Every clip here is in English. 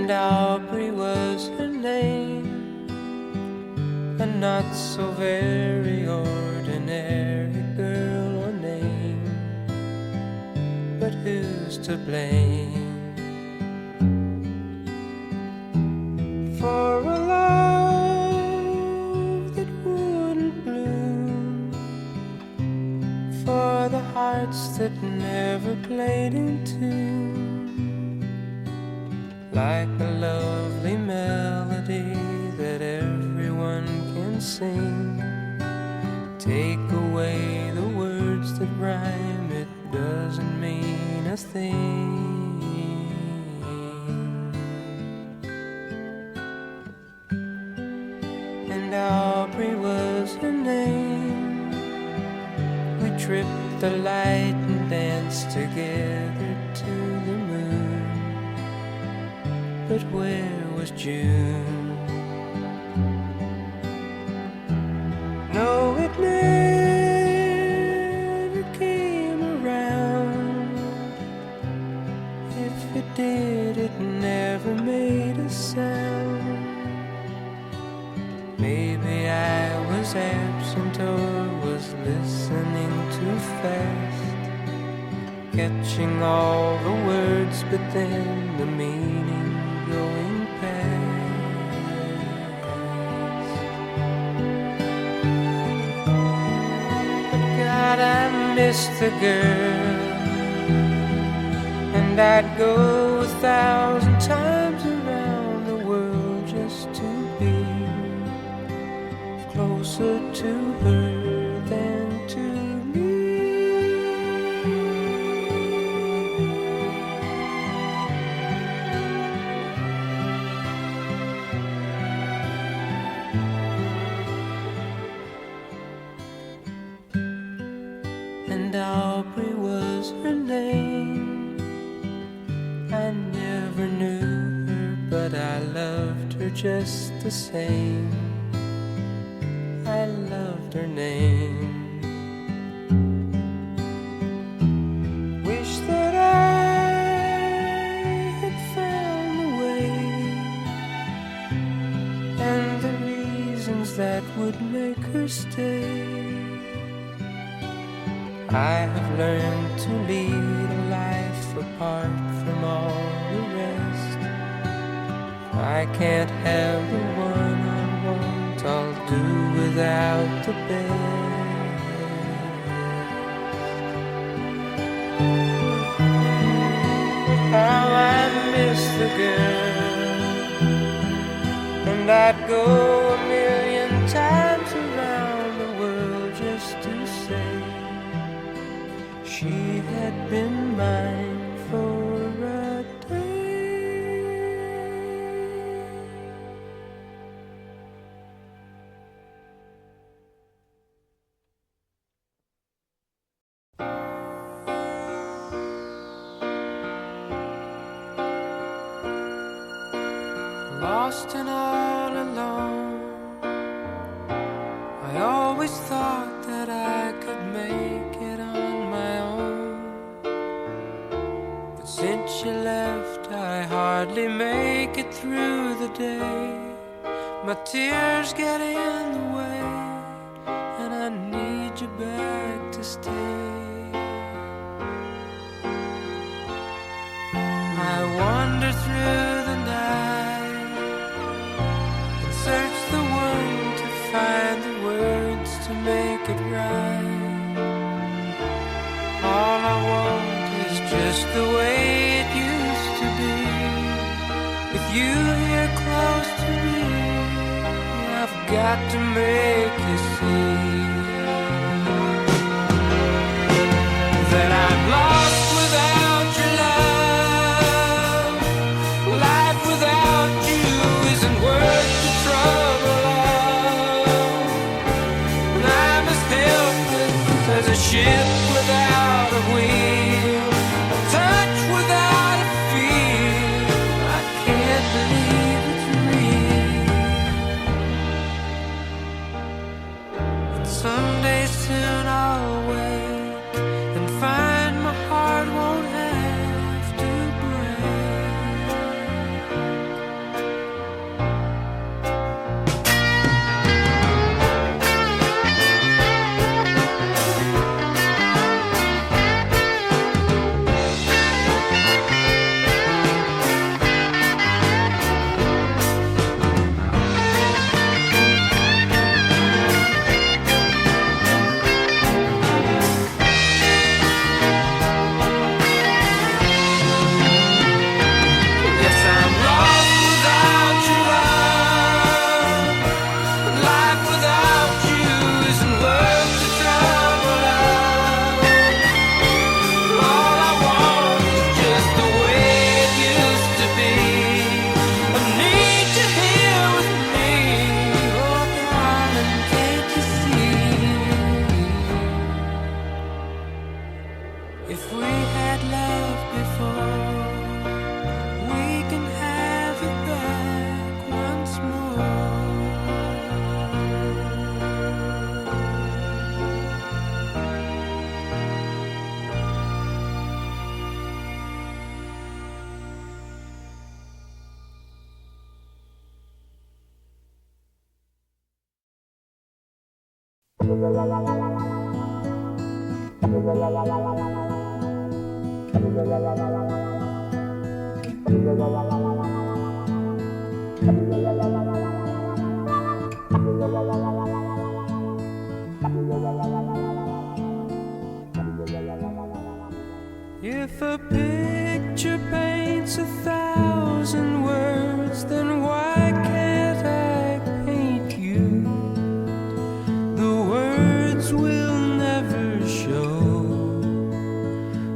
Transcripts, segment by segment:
And Aubrey was her name, a not so very ordinary girl or name, but who's to blame for a love that wouldn't bloom, for the hearts that never played in tune, like a lovely melody that everyone can sing. Take away the words that rhyme, it doesn't mean a thing. And Aubrey was her name. We tripped the light and danced together to the moon. But where was June? No, it never came around. If it did, it never made a sound. Maybe I was absent or was listening too fast, catching all the words, but then the meaning going past. But God, I miss the girl, and I'd go 1,000 times around the world just to be closer to her than to me. And Aubrey was her name. I never knew her, but I loved her just the same. I loved her name. Wish that I had found the way and the reasons that would make her stay. I have learned to lead a life apart from all the rest. I can't have the one I want, I'll do without the best. How I miss the girl, and I'd go 1,000,000 times around the world just to say she had been mine for a day. Lost and all alone, I always thought that I could make it on my own. But since you left, I hardly make it through the day. My tears get in the way, and I need you back to stay. I wander through the night and search the world to find the words to make it right. All I want is just the way it used to be, with you here close to me. I've got to make you see that I'm lost without your love. Life without you isn't worth the trouble of. And I'm as helpless as a ship without a wheel, a touch without a feel. I can't believe it's real. And so If a picture paints 1,000 words, then why can't I paint you? The words will never show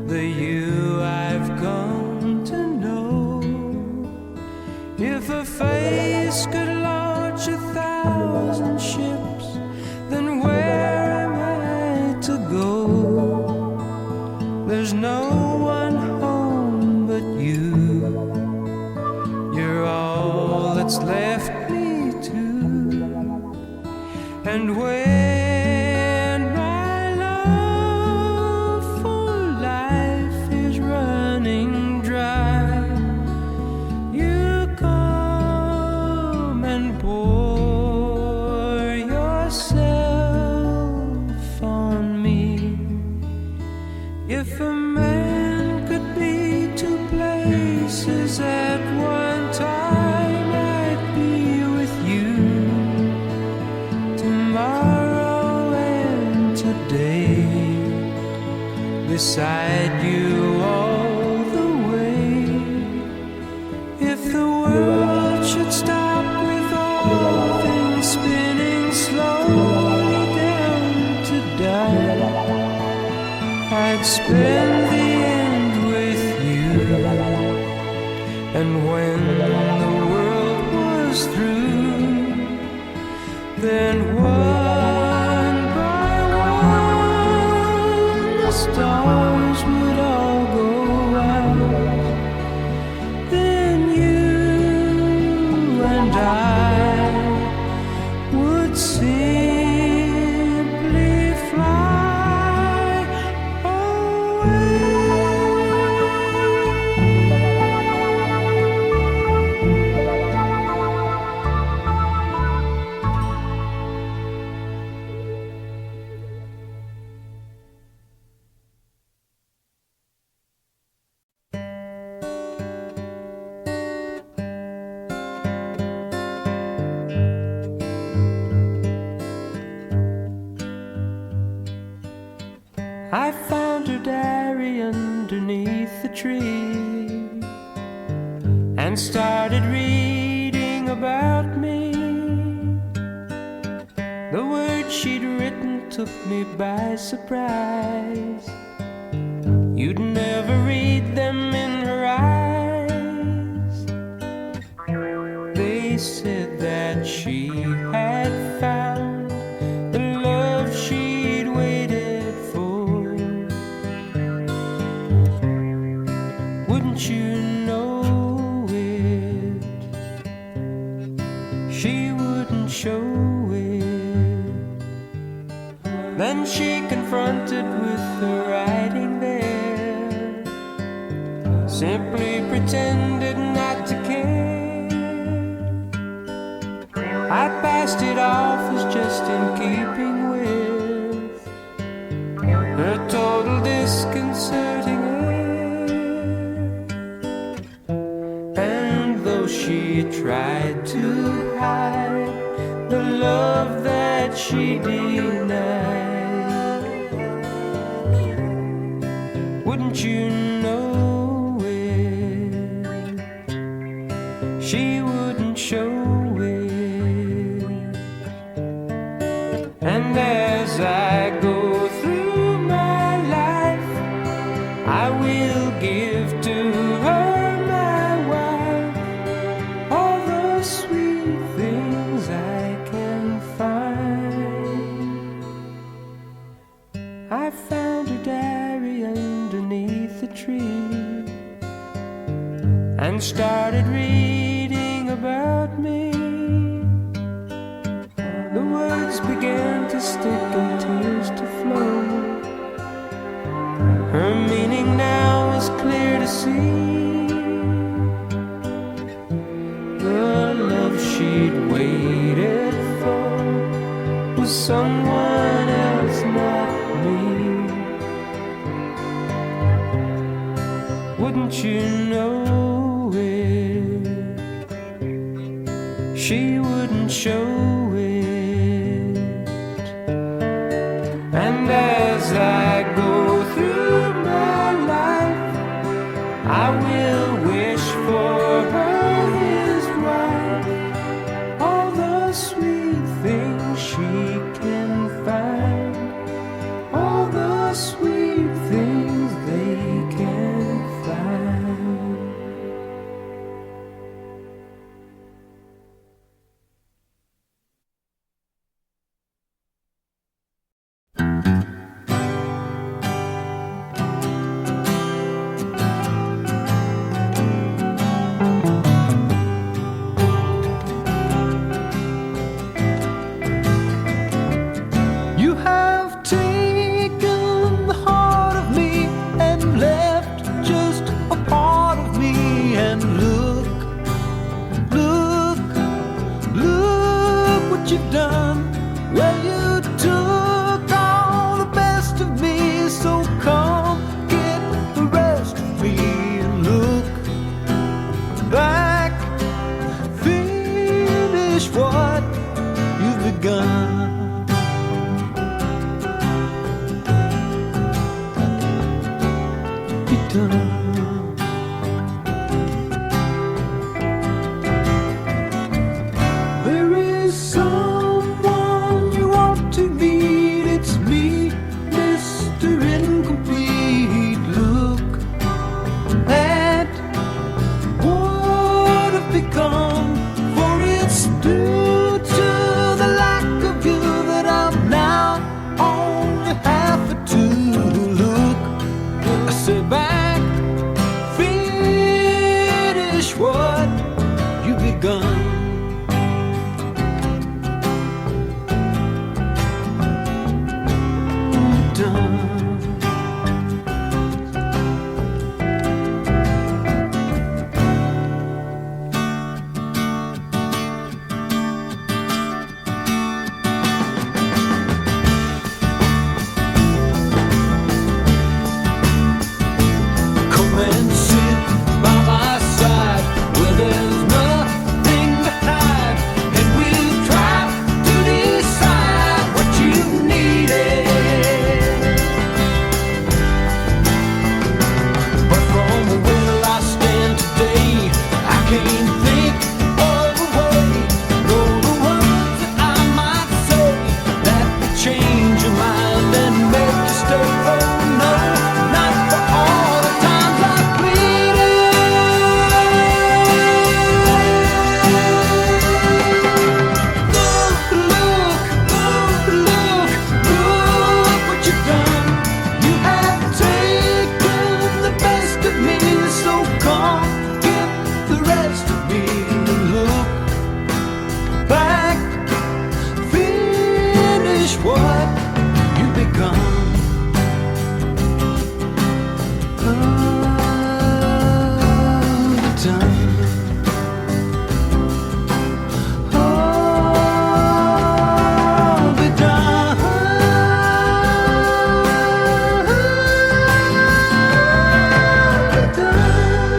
the you I've come to know. If a face could launch 1,000 ships, then where am I to go? There's no one home but you. You're all that's left me to. And when my love for life is running dry, you come and pour yourself on me. If a man could be two places at one time, I'd be with you tomorrow and today, beside you all the way. If the world should stop with all things spinning slowly down to die, I'd spend the end with you. And when the world was through, then one by one the stars would all go out. Then you and I would simply fly away. I found her diary underneath the tree and started reading about me. The words she'd written took me by surprise. You'd never read them in her eyes. They said that she had found the love she'd waited for. Wouldn't you know it? She wouldn't show it. Then she confronted with the writing there, simply pretended not to care. I passed it off as just in keeping with her total disconcerting air. And though she tried to hide the love that she denied, wouldn't you know it? She wouldn't show it. And as I go through my life, I will give to her, my wife, all the sweet things I can find. I found her diary underneath the tree and started reading about me. The words began to stick and tears to flow. Her meaning now is clear to see. The love she'd waited for was someone don't you know it? She wouldn't show it. And as I go through my life, I will wish for her his wife, all the sweet things she can find, all the sweet things they can find. You have taken the heart of me and left just a part of me. And look, look, look what you've done. Well, you took all the best of me, so come get the rest of me and look back, finish what you've begun. There is someone you want to meet. It's me, Mr. Incomplete. Look at what I've become, for it's due to the lack of you that I'm now only half a two. Look, I say back, finish what you've begun. Done. Come and sit by my side where there's nothing to hide, and we'll try to decide what you needed. But from where I stand today, I can't think of a way, nor the words that I might say that would change your mind and make you stay. Oh no, not for all the times I pleaded. Look, look, look, look, look what you've done. You have taken the best of me, so come get the rest of me. Look back, finish what you've begun. All the time. All the time. All the time.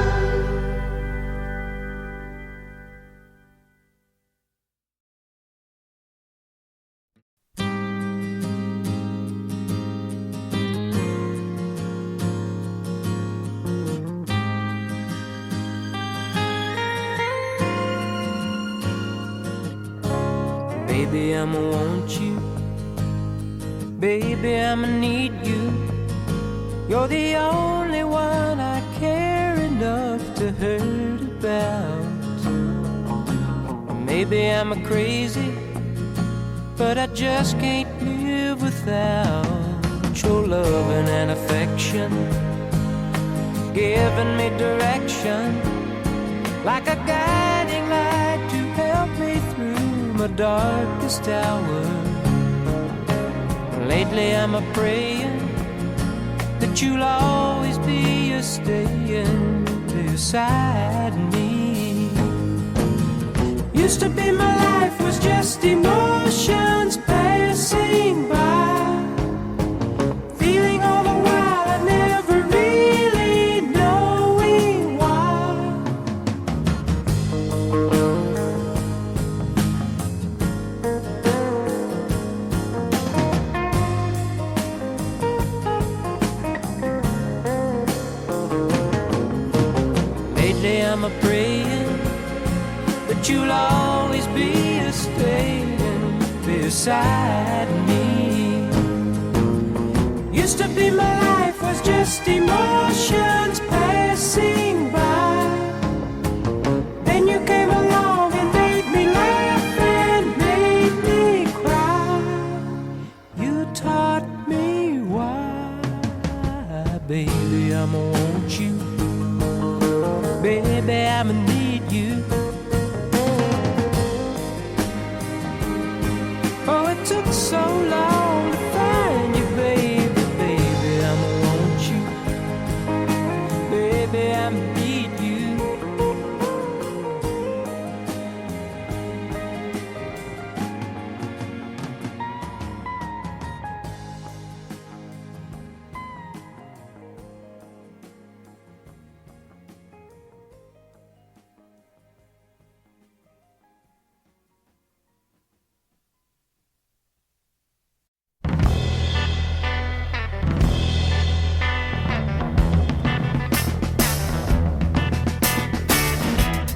Baby, I'ma want you. Baby, I'ma need you. You're the only one I care enough to hurt about. Or maybe I'm a crazy, but I just can't live without your loving and affection, giving me direction, like a guiding light to help me through my darkest hour. Lately I'm a praying that you'll always be a staying beside me. Used to be my life was just emotions passing by, feeling all the while I never really knowing but you'll always be staying beside me. Used to be my life was just emotions passing by. Then you came along and made me laugh and made me cry. You taught me why, baby, I'ma want you. Baby, I'ma need you. Oh, it took so long to find you, baby, baby, I'ma want you. Baby, I'ma need you.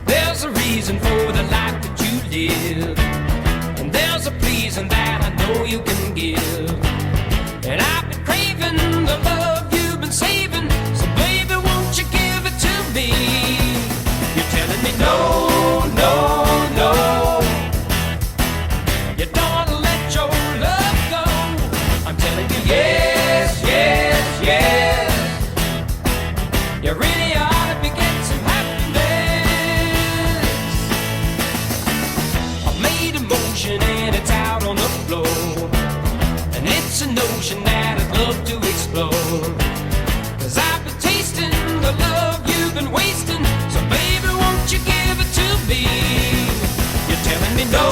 There's a reason for the life that you live, and there's a pleasing that I know you can give. And I've been craving the love you've been saving, so baby, won't you give it to me? You're telling me no, no, no. You don't wanna let your love go. I'm telling you yes, yes, yes. You really ought to be getting some happiness. I've made a motion and it's out on the floor, and it's a notion that I'd love to explore. 'Cause I've been tasting the love you've been wasting, so baby, won't you give it to me? You're telling me no,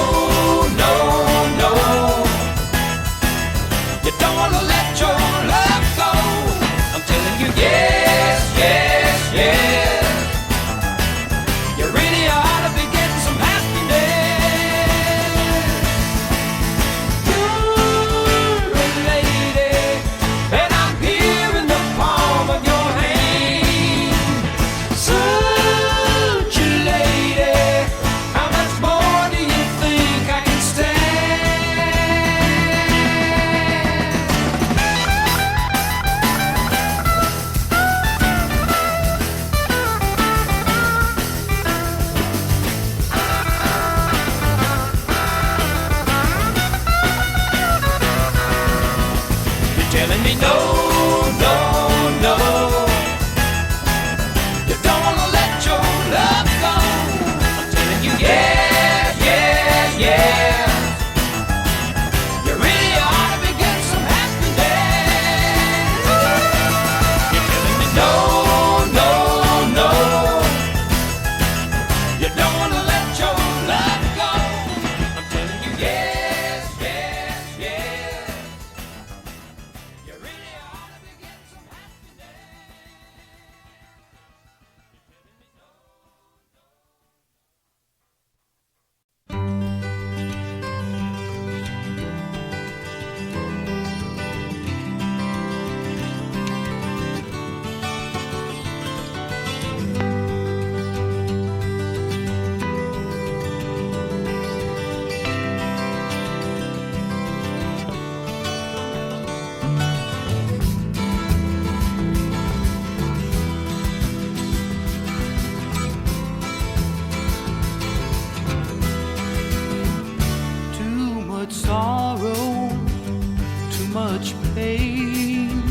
no, no. You don't wanna let your love go. I'm telling you yes, yes, yes. You really ought to be getting some happiness. You're a lady, and I'm here in the palm of your hand. Such a lady, how much more do you think I can stand? You're telling me no, no, no. You don't wanna let your love go. I'm telling you yes, yes, yes. You really ought to be getting some happiness. You're telling me no, no, no. You don't wanna let your love go. I'm telling you yes, yes, yes. You really ought to be getting some happiness. Too much sorrow, too much pain,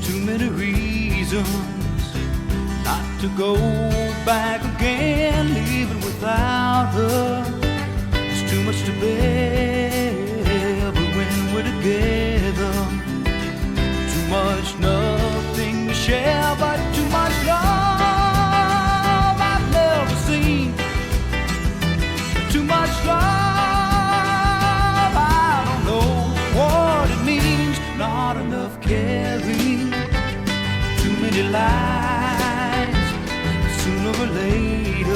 too many reasons not to go back again. Even without her, it's too much to bear. But when we're together, too much nothing to share, but too much love I've never seen. Too much love, I don't know what it means. Not enough caring, too many lies. Sooner or later,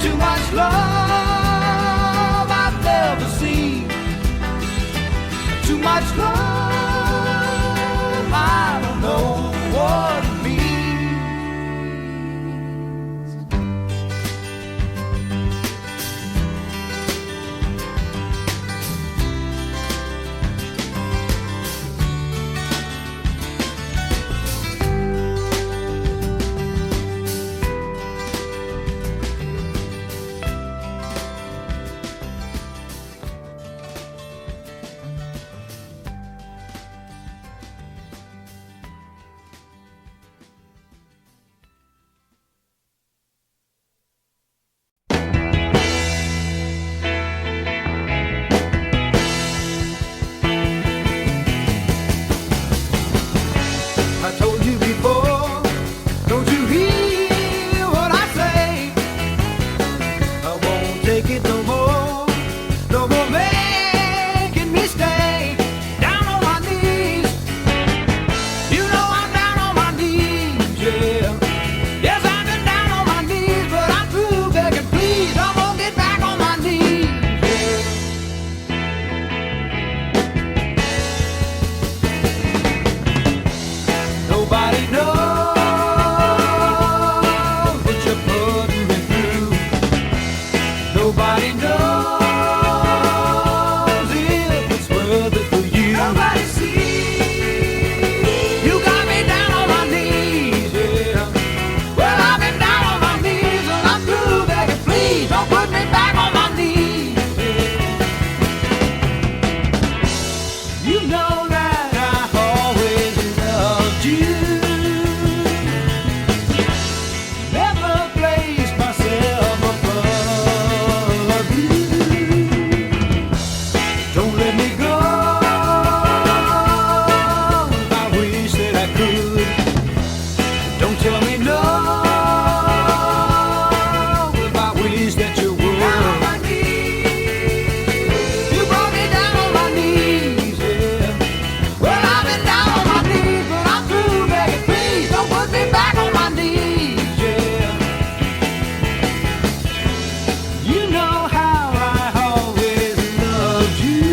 Too much love I've never seen. Too much love, I don't know what it means. I told you before, don't you hear what I say? I won't take it no more, no more making me stay down on my knees. You know I'm down on my knees, yeah. Yes, I've been down on my knees, but I'm through begging, please, I'm gonna get back on my knees, yeah. Nobody knows what you're putting me through. Nobody knows if it's worth it for you. Nobody sees. You got me down on my knees, yeah. Well, I've been down on my knees and I'm through begging, please don't put me back on my knees, yeah. You know that I always loved you. Never placed myself above you. Don't let me go if I wish that I could. Don't tell me no if I wish that you would. Down on my knees. You brought me down on my knees, yeah. Well, I've been down on my knees, but I'm through begging, please don't put me back on my knees, yeah. You know how I always loved you.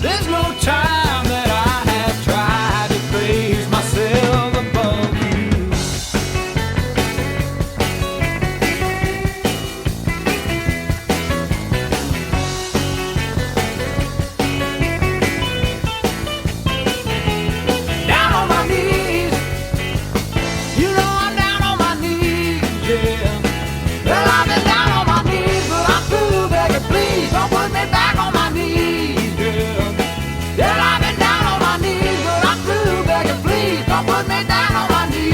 There's no time that I have tried to praise myself above you. Down on my knees. You know I'm down on my knees, yeah. Well, I've been down on my knees, but I'm through begging, please don't put me back on my knees, yeah. Yeah, I've been down on my knees, but I'm through begging, please don't put me down on my knees.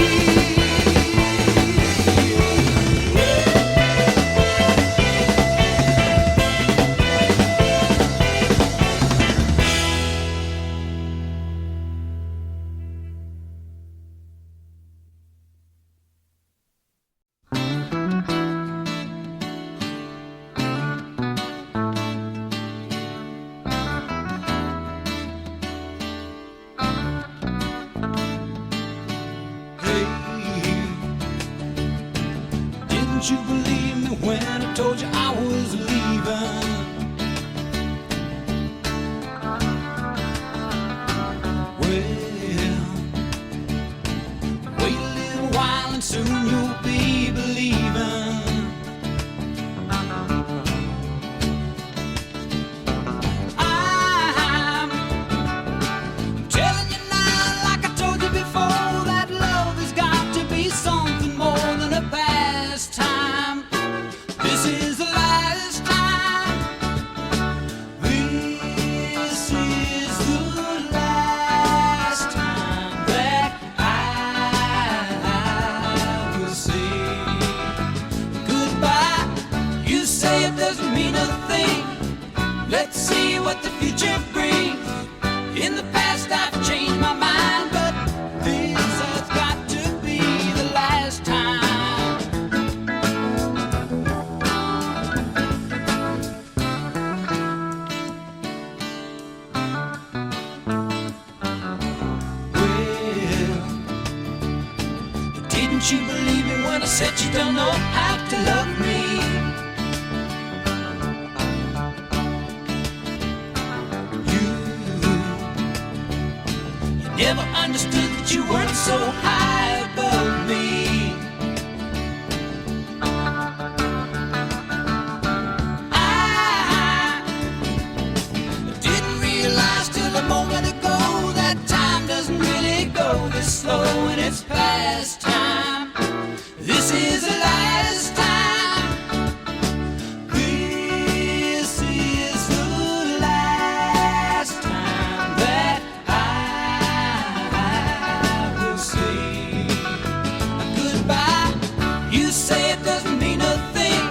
Hey, didn't you believe me when I told you I was leaving? Well, wait a little while and soon you'll be believing. I'm telling you now, like I told you before, that love has got to be something more than a pastime. This is the last time. This is the last time that I will say goodbye. You say it doesn't mean a thing. Let's see what the future brings. In the past I've changed my mind, but this has got to be the last time. Well, didn't you believe me when when I said you don't know how to love me. You never understood that you weren't so high above me. I didn't realize till a moment ago that time doesn't really go this slow when it's past time. This is the last time. This is the last time that I will say goodbye. You say it doesn't mean a thing.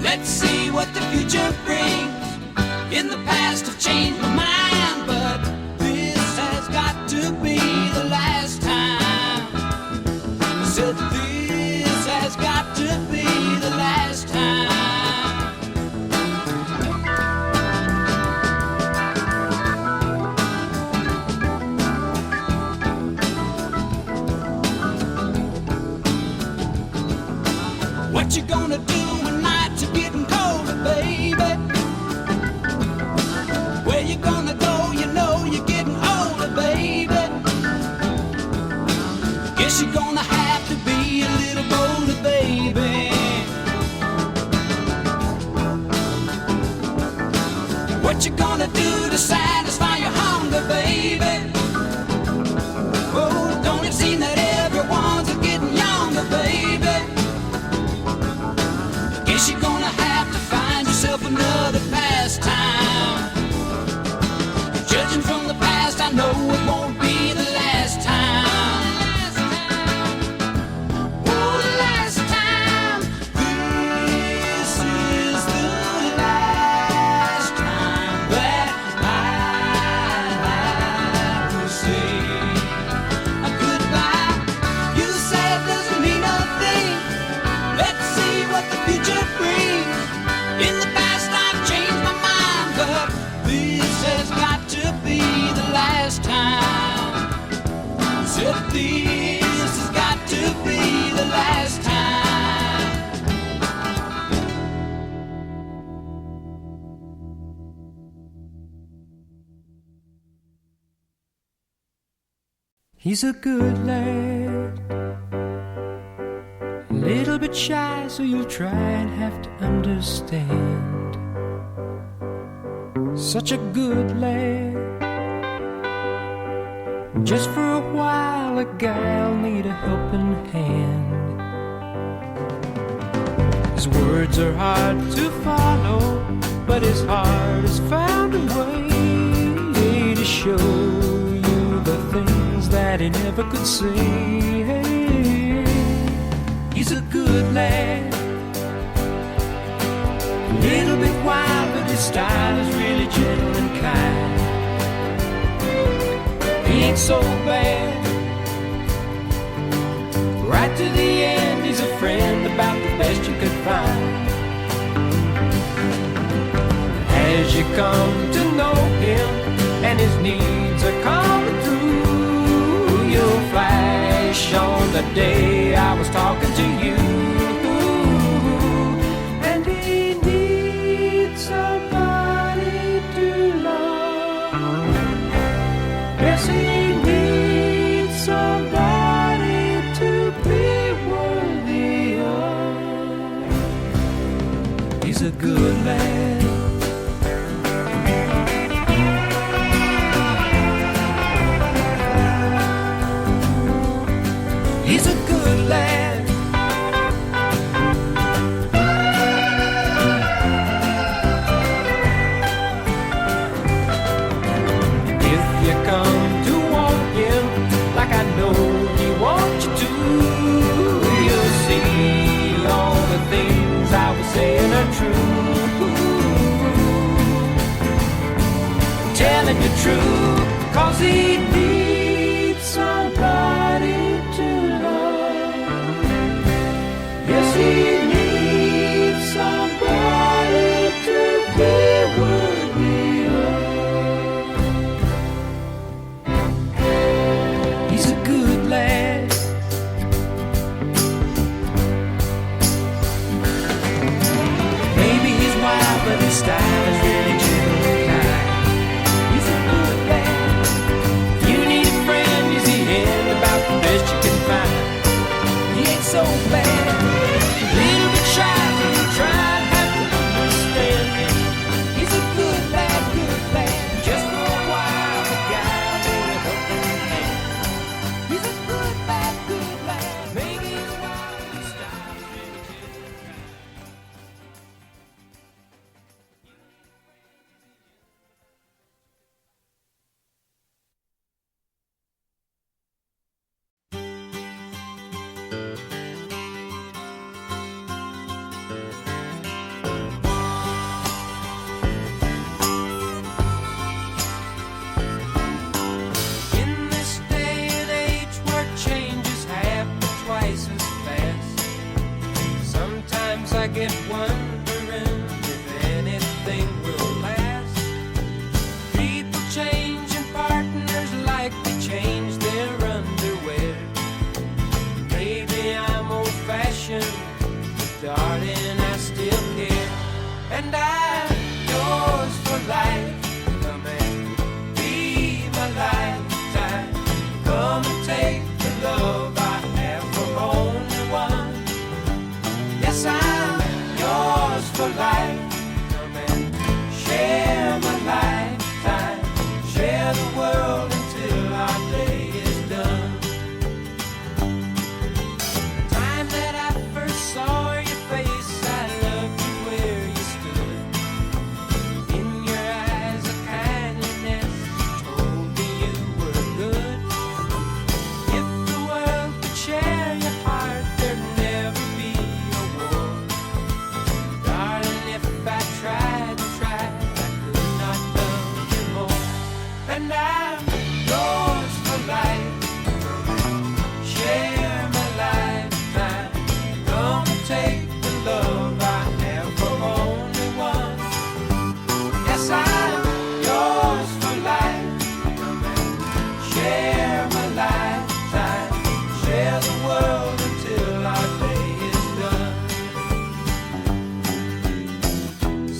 Let's see what the future brings. In the past I've changed my mind, but this has got to be the last time. I said this has got to be the last time. What you gonna do when nights are getting colder, baby? Where you gonna go? You know you're getting older, baby. Guess you're gonna have to be a little bolder, baby. What you gonna do to satisfy your hunger, baby? Oh, don't it seem that everyone's getting younger, baby? Guess you're gonna have to find yourself another pastime. Judging from the past, I know it won't be the last time. Oh, the last time. This is the last time that I will say goodbye. You say it doesn't mean a thing. Let's see what the future brings. In the past I've changed my mind, but this has got to be the last time. Said this has got to be the last time. He's a good lad, a little bit shy, so you'll try and have to understand. Such a good lad. Just for a while, a guy'll need a helping hand. His words are hard to follow, but his heart has found a way to show you the things that he never could say. He's a good lad, a little bit wild, but his style is really gentle and kind. He ain't so bad. Right to the end, he's a friend, about the best you could find. As you come to know him and his needs are coming through, you'll flash on the day I was talking to you. And he needs somebody to love. Yes, he needs somebody to be worthy of. He's a good lad. He's a good lad. If you come to want him like I know he wants you to, you'll see all the things I was saying are true. Telling you true, 'cause he needs somebody to love. style is really gentle and kind. He's a good lad. If you need a friend, he's the end about the best you can find. He ain't so bad, a little bit shy, but you try and have to understand him. He's a good lad, just for a while, the guy made a helping hand. He's a good lad, maybe a while he stops really gentle and kind. In this day and age where changes happen twice as fast, sometimes I get wondering if anything will last. People change and partners like they change their underwear. Maybe I'm old-fashioned, but darling, I still care. And I'm yours for life. Come and be my lifetime. Come and take the love I have for only one. Yes, I'm yours for life. Come and share my lifetime. Share the world until our day is done. The time that I first saw your face, I loved you where you stood. In your eyes, a kindliness told me you were good. If the world could share your heart, there'd never be a war. Darling, if I tried and tried, I could not love you more. And I'm yours for life. Share my lifetime. Come and take the love I have for only one. Yes, I'm yours for life. Come and share my lifetime. Share the world until our day is done.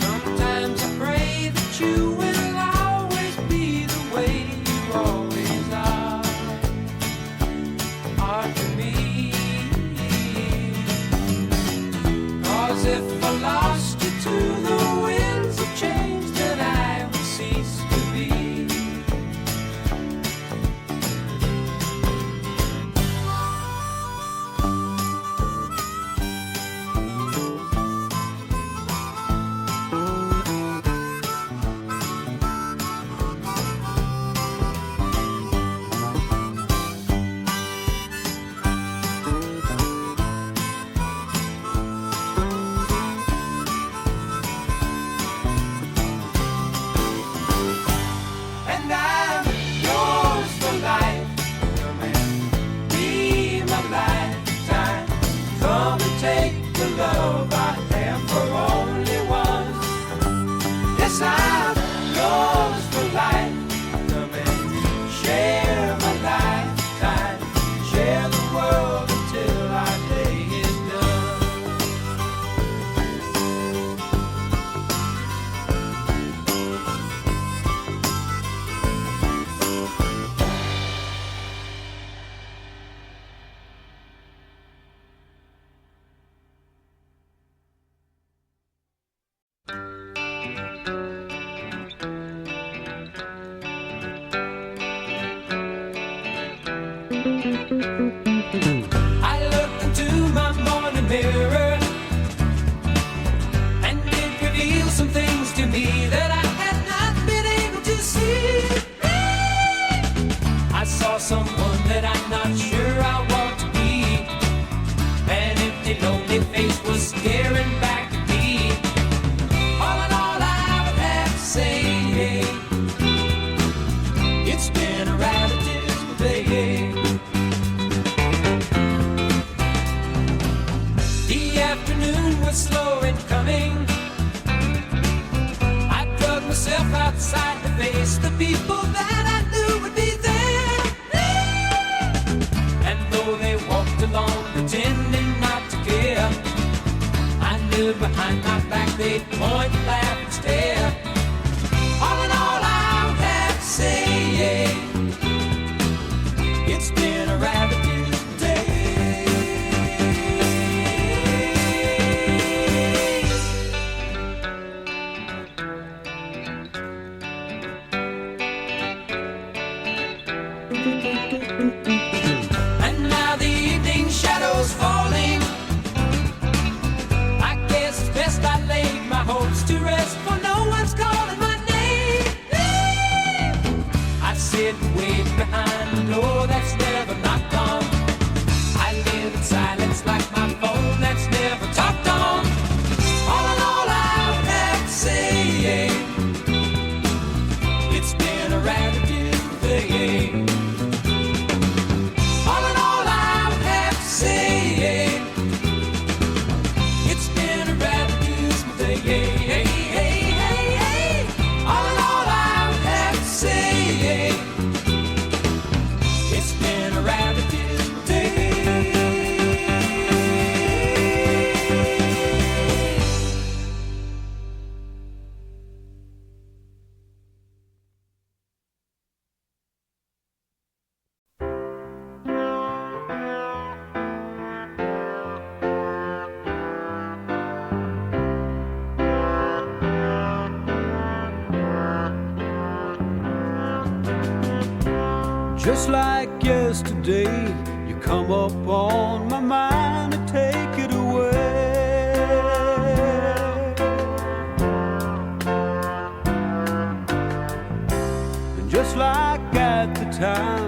Sometimes I pray that you will always be the way you always are to me. 'Cause if I lost you to the winds of change, then I would cease to be. And I'm yours for life. Come and be my lifetime. Come and take the love I have for only one. Yes, I'm yours for life. Come and share my lifetime. Share the world until our day is done. I looked into my morning mirror, and it revealed some things to me that I had not been able to see. I saw someone that I'm not sure I want to be. An empty, lonely face was staring back at me. All in all, I would have to say, it's been a rather dismal day. The afternoon was slow in coming. I drug myself outside to face the people that I knew would be there. And though they walked along pretending not to care, I knew behind my back they'd point, laugh, and there. All in all, I would have to say, it's been a rather beautiful day. And now the evening shadows falling, I guess it's best I laid my hopes to rest, for no one's calling my name. I sit and wait behind a door that's never knocked on. I live in silence like my phone that's never talked on. All in all, I would have to say, it's been a rather beautiful day. All in all, I would have to say, it's been a rather beautiful day. All in all, I would have to say, it's been a rather beautiful day. Just like yesterday, you come up on my mind to take it away. And just like at the time